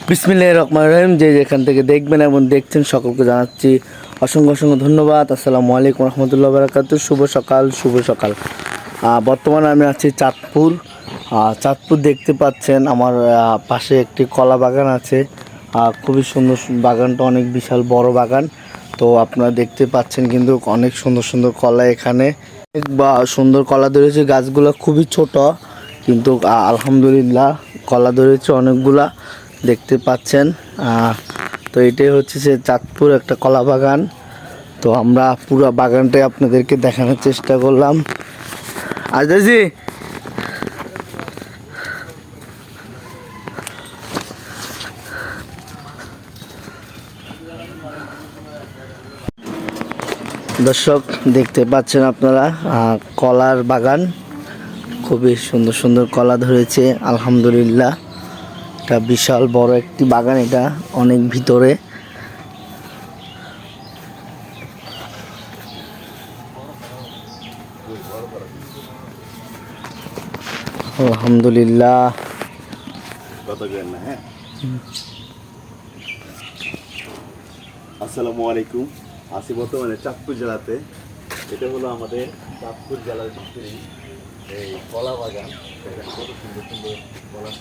বিসমিল্লাহির রহমানির রহিম। যে যেখান থেকে দেখবেন এবং দেখছেন সকলকে জানাচ্ছি অসংখ্য অসংখ্য ধন্যবাদ। আসসালামু আলাইকুম রহমতুল্লাহ বারাকাতু। শুভ সকাল, শুভ সকাল। বর্তমানে আমি আছি চাঁদপুর। চাঁদপুর দেখতে পাচ্ছেন আমার পাশে একটি কলা বাগান আছে। খুবই সুন্দর বাগানটা, অনেক বিশাল বড় বাগান। তো আপনারা দেখতে পাচ্ছেন কিন্তু অনেক সুন্দর সুন্দর কলা এখানে বা সুন্দর কলা ধরেছে। গাছগুলো খুবই ছোট কিন্তু আলহামদুলিল্লাহ কলা ধরেছে অনেকগুলা, দেখতে পাচ্ছেন। তো এটাই হচ্ছে যে চাঁদপুর একটা কলা বাগান। তো আমরা পুরো বাগানটাই আপনাদেরকে দেখানোর চেষ্টা করলাম। আজাজি দর্শক দেখতে পাচ্ছেন আপনারা কলার বাগান, খুবই সুন্দর সুন্দর কলা ধরেছে আলহামদুলিল্লাহ। এটা বিশাল বড় একটি বাগান, এটা অনেক ভিতরে। আলহামদুলিল্লাহ। হ্যাঁ, আসসালামু আলাইকুম। আছি বর্তমানে চাঁদপুর জেলাতে। এটা হলো আমাদের চাঁদপুর জেলার ভিতরে এই কলা বাগান। দেখেন কত সুন্দর সুন্দর কলা